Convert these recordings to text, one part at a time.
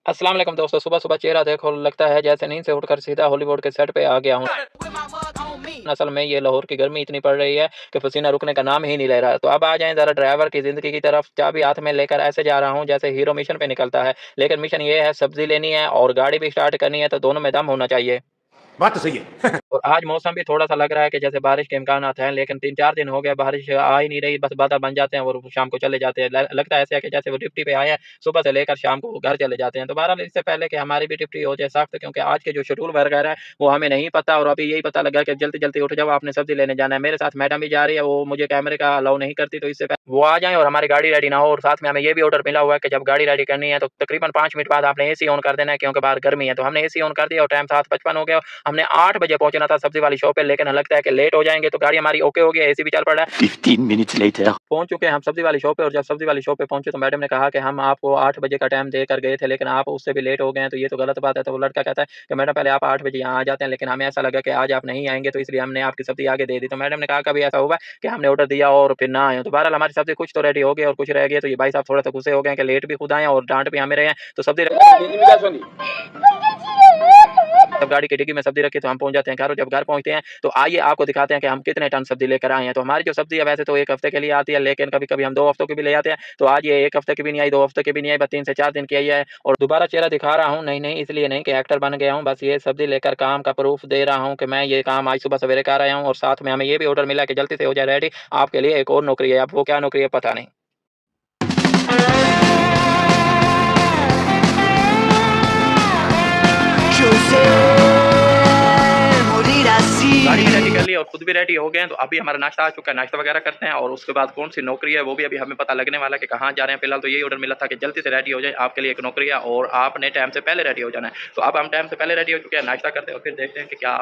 अस्सलाम वालेकुम दोस्तों, सुबह-सुबह चेहरा देखो लगता है जैसे नींद से उठकर सीधा हॉलीवुड के सेट पे आ गया हूँ। असल में ये लाहौर की गर्मी इतनी पड़ रही है कि पसीना रुकने का नाम ही नहीं ले रहा। तो अब आ जाएँ ज़रा ड्राइवर की ज़िंदगी की तरफ, चाबी हाथ में लेकर ऐसे जा रहा हूँ जैसे हीरो मिशन पे निकलता है। लेकिन मिशन ये है सब्ज़ी लेनी है और गाड़ी भी स्टार्ट करनी है, तो दोनों में दम होना चाहिए। बात तो सही है। और आज मौसम भी थोड़ा-सा लग रहा है कि जैसे बारिश के इम्कानात हैं, लेकिन 3-4 दिन हो गए बारिश आ ही नहीं रही, बस बादल बन जाते हैं और शाम को चले जाते हैं। ल लगता है ऐसा है कि जैसे वो ड्यूटी पे आए हैं, सुबह से लेकर शाम को वो घर चले जाते हैं। तो बहरहाल इससे पहले कि हमारी भी ड्यूटी हो जाए सख्त, क्योंकि आज के जो शेड्यूल वगैरह है, वो हमें नहीं पता और अभी यही पता लगा कि जल्दी-जल्दी उठ जाओ, आपने सब्ज़ी लेने जाना है। मेरे साथ मैडम भी जा रही है, वो मुझे कैमरे का अलाउ नहीं करती, तो इससे वो आ जाएँ और हमारी गाड़ी रेडी ना हो। और साथ में हमें ये भी ऑर्डर मिला हुआ है कि जब गाड़ी रेडी करनी है, तो तकरीबन 5 मिनट बाद आपने एसी ऑन कर देना है, क्योंकि बाहर गर्मी है। तो हमने एसी ऑन कर दिया और टाइम 7:55 हो गया। हमने 8 बजे पहुँचना था सब्ज़ी वाली शॉप पे, लेकिन लगता है कि लेट हो जाएँगे, तो गाड़ी हमारी ओके हो गई है, एसी भी चल पड़ा है। 15 minutes later. पहुँच चुके हैं हम सब्ज़ी वाली शॉप पे और जब सब्ज़ी वाली शॉप पे पहुँचे तो मैडम ने कहा कि हम आपको 8 बजे का टाइम देकर गए थे, लेकिन आप उससे भी लेट हो गए हैं, तो ये तो गलत बात है। तो वो लड़का कहता है कि मैडम पहले आप 8 बजे यहाँ आ जाते हैं, लेकिन हमें ऐसा लगा कि आज आप नहीं आएँगे, तो इसलिए हमने आपकी सब्ज़ी आगे दे दी। तो मैडम ने कहा कभी ऐसा हुआ है कि हमने ऑर्डर दिया और फिर ना आए हों? तो बहरहाल हमारी सब्ज़ी कुछ तो रेडी हो गई और कुछ रह गई, तो ये भाई साहब थोड़ा-सा गुस्से हो गए हैं कि लेट भी खुद आए हैं और डाँट भी हमें रहे हैं। तो सब्ज़ी जब गाड़ी की डिग्गी में सब्ज़ी रखी तो हम पहुँच जाते हैं घर, और जब घर पहुँचते हैं तो आइए आपको दिखाते हैं कि हम कितने टन सब्ज़ी लेकर आए हैं। तो हमारी जो सब्ज़ी है वैसे तो 1 हफ़्ते के लिए आती है, लेकिन कभी-कभी हम 2 हफ़्तों की भी ले आते हैं। तो आज ये 1 हफ़्ते की भी नहीं आई, 2 हफ़्ते की भी नहीं आई, बस 3 से 4 दिन की आई है। और दोबारा चेहरा दिखा रहा हूँ, नहीं इसलिए नहीं कि एक्टर बन गया हूँ, बस ये सब्ज़ी लेकर काम का प्रूफ़ दे रहा हूँ कि मैं ये काम आज सुबह सवेरे कर आया हूँ। और साथ में हमें ये भी ऑर्डर मिला कि जल्दी से हो जाए रेडी, आपके लिए एक और नौकरी है। अब वो क्या नौकरी है पता नहीं। गाड़ी रेडी कर ली और खुद भी रेडी हो गए हैं, तो अभी हमारा नाश्ता आ चुका है, नाश्ता वगैरह करते हैं और उसके बाद कौन सी नौकरी है वो भी अभी हमें पता लगने वाला है कि कहाँ जा रहे हैं। फिलहाल तो यही ऑर्डर मिला था कि जल्दी से रेडी हो जाए, आपके लिए एक नौकरी है और आपने टाइम से पहले रेडी हो जाना है। तो अब हम टाइम से पहले रेडी हो चुके हैं, नाश्ता करते हैं और फिर देखते हैं कि क्या।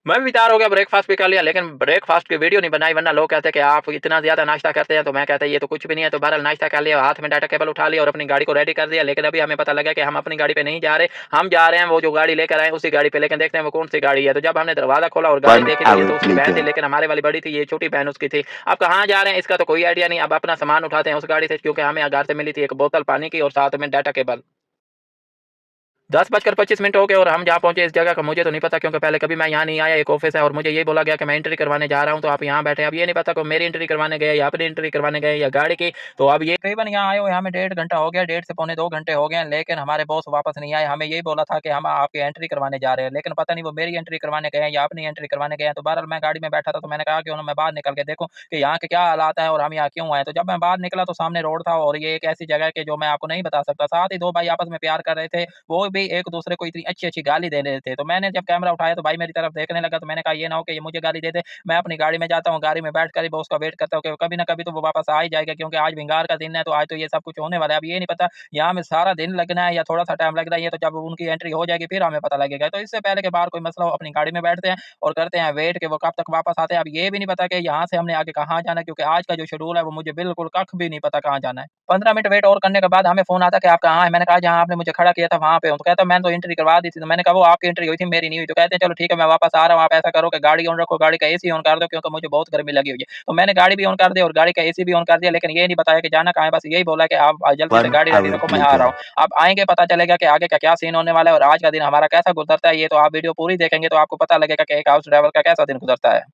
मैं भी तैयार हो गया, ब्रेकफ़ास्ट भी कर लिया, लेकिन ब्रेकफ़ास्ट की वीडियो नहीं बनाई, वरना लोग कहते हैं कि आप इतना ज़्यादा नाश्ता करते हैं, तो मैं कहता ये तो कुछ भी नहीं है। तो बहरहाल नाश्ता कर लिया, हाथ में डाटा केबल उठा लिया और अपनी गाड़ी को रेडी कर दिया। लेकिन अभी हमें पता लगा कि हम अपनी गाड़ी पे नहीं जा रहे, हम जा रहे हैं वो जो गाड़ी लेकर आए उसी गाड़ी पे, लेकिन देखते हैं वो कौन-सी गाड़ी है। तो जब हमने दरवाज़ा खोला और गाड़ी 1 देखी तो ये hour तो उसकी बहन थी, later. लेकिन हमारे वाली बड़ी थी, ये छोटी बहन उसकी थी। अब कहाँ जा रहे हैं इसका तो कोई आइडिया नहीं। अब अपना सामान उठाते हैं उस गाड़ी से, क्योंकि हमें घर से मिली थी एक बोतल पानी की और साथ में डाटा केबल। 10:25 हो गए और हम जहाँ पहुँचे इस जगह का मुझे तो नहीं पता, क्योंकि पहले कभी मैं यहाँ नहीं आया। एक ऑफिस है और मुझे ये बोला गया कि मैं एंट्री करवाने जा रहा हूँ, तो आप यहाँ बैठे। अब ये नहीं पता कि मेरी एंट्री करवाने गए या अपनी एंट्री करवाने गए या गाड़ी की। तो अब ये तकरीबन यहाँ आए हुए हमें 1.5 घंटा हो गया, 1.5 से पौने 2 घंटे हो गए हैं, लेकिन हमारे बॉस वापस नहीं आए। हमें यही बोला था कि हम आपकी एंट्री करवाने जा रहे हैं, लेकिन पता नहीं वो मेरी एंट्री करवाने गए हैं या अपनी एंट्री करवाने गए हैं। तो बहरहाल मैं गाड़ी में बैठा था, तो मैंने कहा क्यों ना मैं बाहर निकल के देखूँ कि यहाँ के क्या हालात हैं और हम यहाँ क्यों आए। तो जब मैं बाहर निकला तो सामने रोड था और ये एक ऐसी जगह है कि जो मैं आपको नहीं बता सकता। साथ ही 2 भाई आपस में प्यार कर रहे थे, वो भी एक दूसरे को इतनी अच्छी-अच्छी गाली दे रहे थे। तो मैंने जब कैमरा उठाया तो भाई मेरी तरफ देखने लगा, तो मैंने कहा ये ना हो कि ये मुझे गाली दे दे। मैं अपनी गाड़ी में जाता हूँ, गाड़ी में बैठकर ही बॉस का वेट करता हूँ कि कभी ना कभी तो वो वापस आ ही जाएगा, क्योंकि आज विंगार का दिन है, तो आज तो ये सब कुछ होने वाला है। अब ये नहीं पता यहाँ में सारा दिन लगना है या थोड़ा-सा टाइम लगना है, ये तो जब उनकी एंट्री हो जाएगी फिर हमें पता लगेगा। तो इससे पहले कि बाहर कोई मसला हो, अपनी गाड़ी में बैठते हैं और करते हैं वेट कि वो कब तक वापस आते हैं। अब ये भी नहीं पता कि यहाँ से हमने आगे कहाँ जाना है, क्योंकि आज का जो शेड्यूल है वो मुझे बिल्कुल कख भी नहीं पता कहाँ जाना है। 15 मिनट वेट और करने के बाद हमें फ़ोन आता कि आप कहाँ हैं? मैंने कहा जहाँ आपने मुझे खड़ा किया था वहाँ पे हूँ। तो कहता मैंने तो एंट्री करवा दी थी। तो मैंने कहा वो आपकी एंट्री हुई थी, मेरी नहीं हुई। तो कहते हैं चलो ठीक है मैं वापस आ रहा हूँ, आप ऐसा करो कि गाड़ी ऑन रखो, गाड़ी का एसी ऑन कर दो, क्योंकि मुझे बहुत गर्मी लगी हुई है। तो मैंने गाड़ी भी ऑन कर दी और गाड़ी का एसी भी ऑन कर दिया, लेकिन ये नहीं बताया कि जाना कहाँ है, बस यही बोला कि आप जल्दी से 1 गाड़ी रेडी hour रखो, मैं आ रहा later. हूँ। अब आएँगे पता चलेगा कि आगे का क्या सीन होने वाला है और आज का दिन हमारा कैसा गुज़रता है। ये तो आप वीडियो पूरी देखेंगे तो आपको पता लगेगा कि एक हाउस ड्राइवर का कैसा दिन गुज़रता है।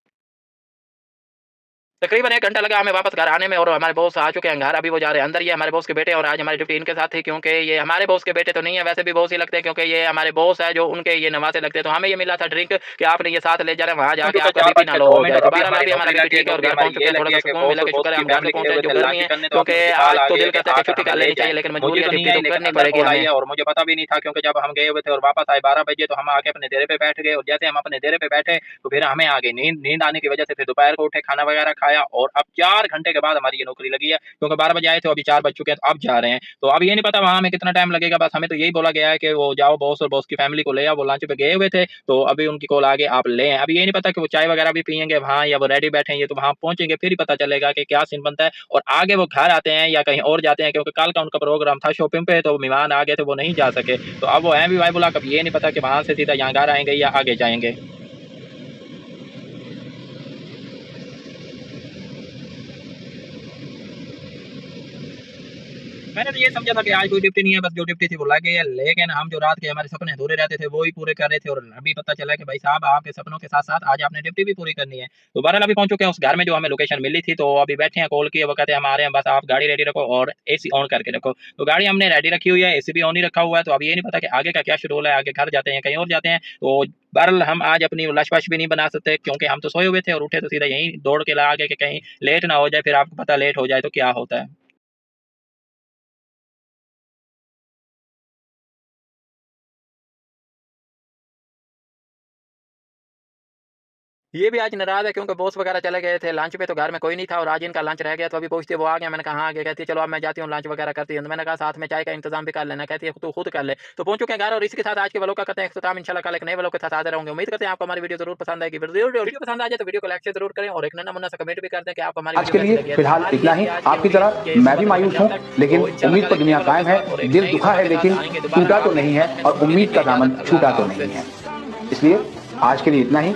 तकरीबन 1 घंटा लगा हमें वापस घर आने में और हमारे बॉस आ चुके हैं घर, अभी वो जा रहे हैं अंदर। ये हमारे बॉस के बेटे और आज हमारी ड्यूटी इनके साथ थी, क्योंकि ये हमारे बॉस के बेटे तो नहीं है, वैसे भी बॉस ही लगते हैं, क्योंकि ये हमारे बॉस है जो उनके ये नवासे लगते हैं। तो हमें ये मिला था ड्रिंक कि आपने ये साथ ले जा रहे हैं, वहाँ जाके आपका बीपी ना लो हो जाए। तो बहरहाल अभी हमारा बीपी ठीक है और घर पहुँच चुके हैं, थोड़ा-सा सुकून मिला कि शुक्र है हम घर तो पहुँचे, जो गर्मी है, क्योंकि आज तो दिल करता है कि छुट्टी कर लेनी चाहिए, लेकिन मजबूरी है, ड्यूटी तो करनी पड़ेगी हमें। और मुझे पता भी नहीं था, क्योंकि जब हम गए हुए थे और वापस आए 12 बजे, तो हम आके अपने डेरे पे बैठ गए और जैसे हम अपने डेरे पे बैठे तो फिर हमें आ गई नींद। नींद आने की वजह से फिर दोपहर को उठे, खाना वगैरह खाया और अब 4 घंटे के बाद हमारी ये नौकरी लगी है, क्योंकि 12 बजे आए थे, अभी 4 बज चुके हैं, तो अब जा रहे हैं। तो अब ये नहीं पता वहाँ हमें कितना टाइम लगेगा, बस हमें तो यही बोला गया है कि वो जाओ बॉस और बॉस की फैमिली को ले आओ, वो लंच पे गए हुए थे, तो अभी उनकी कॉल आ गई आप ले आएँ। अब ये नहीं पता कि वो चाय वगैरह भी पिएँगे वहाँ या वो रेडी बैठे हैं, ये तो वहाँ पहुँचेंगे फिर ही पता चलेगा कि क्या सीन बनता है और आगे वो घर आते हैं या कहीं और जाते हैं, क्योंकि कल का उनका प्रोग्राम था शॉपिंग पे, तो मेहमान आ गए थे, वो नहीं जा सके। तो अब वो हैं भी भाई बुला, कब ये नहीं पता कि वहाँ से सीधा यहाँ घर आएँगे या आगे जाएँगे। मैंने तो ये समझा था कि आज कोई ड्यूटी नहीं है, बस जो ड्यूटी थी वो लग गई है, लेकिन हम जो रात के हमारे सपने अधूरे रहते थे वो ही पूरे कर रहे थे, और अभी पता चला कि भाई साहब आपके सपनों के साथ साथ आज आपने ड्यूटी भी पूरी करनी है। तो बहरहाल अभी पहुंच चुके हैं उस घर में जो हमें लोकेशन मिली थी, तो अभी बैठे हैं, कॉल किए, वो कहते हैं हम आ रहे हैं, बस आप गाड़ी रेडी रखो और एसी ऑन करके रखो। तो गाड़ी हमने रेडी रखी हुई है, एसी भी ऑन ही रखा हुआ है। तो अब ये नहीं पता कि आगे का क्या शेड्यूल है, आगे घर जाते हैं कहीं और जाते हैं। तो बहरहाल हम आज अपनी लश-वश भी नहीं बना सकते, क्योंकि हम तो सोए हुए थे और उठे तो सीधा यहीं दौड़ के आ गए कि कहीं लेट ना हो जाए, फिर आपको पता लेट हो जाए तो क्या होता है। ये भी आज नाराज़ है क्योंकि बॉस वगैरह चले गए थे लंच पे, तो घर में कोई नहीं था और आज इनका लंच रह गया। तो अभी पूछती है वो आ गया, मैंने कहा हाँ आ गया। कहती है चलो अब मैं जाती हूँ लंच वगैरह करती हूँ। तो मैंने कहा साथ में चाय का इंतजाम भी कर लेना। कहती है तू खुद कर ले। तो पहुंच चुके हैं घर और इसी के साथ आज के व्लॉग का करते हैं इख्तिताम। इंशाल्लाह कल एक नए व्लॉग के साथ हाजिर होंगे। उम्मीद करते हैं आपको हमारी वीडियो जरूर पसंद आएगी। वीडियो पसंद आ जाए तो वीडियो को लाइक से जरूर करें और एक नन्ना मुन्ना सा कमेंट भी कर दें कि आप हमारी आज के वीडियो कैसी लिए लगी है। फिलहाल इतना ही। आपकी तरह मैं भी मायूस हूँ, लेकिन उम्मीद पर दुनिया कायम है। दिल दुखा है लेकिन टूटा तो नहीं है, और उम्मीद का दामन छूटा तो नहीं है। इसलिए आज के लिए इतना ही।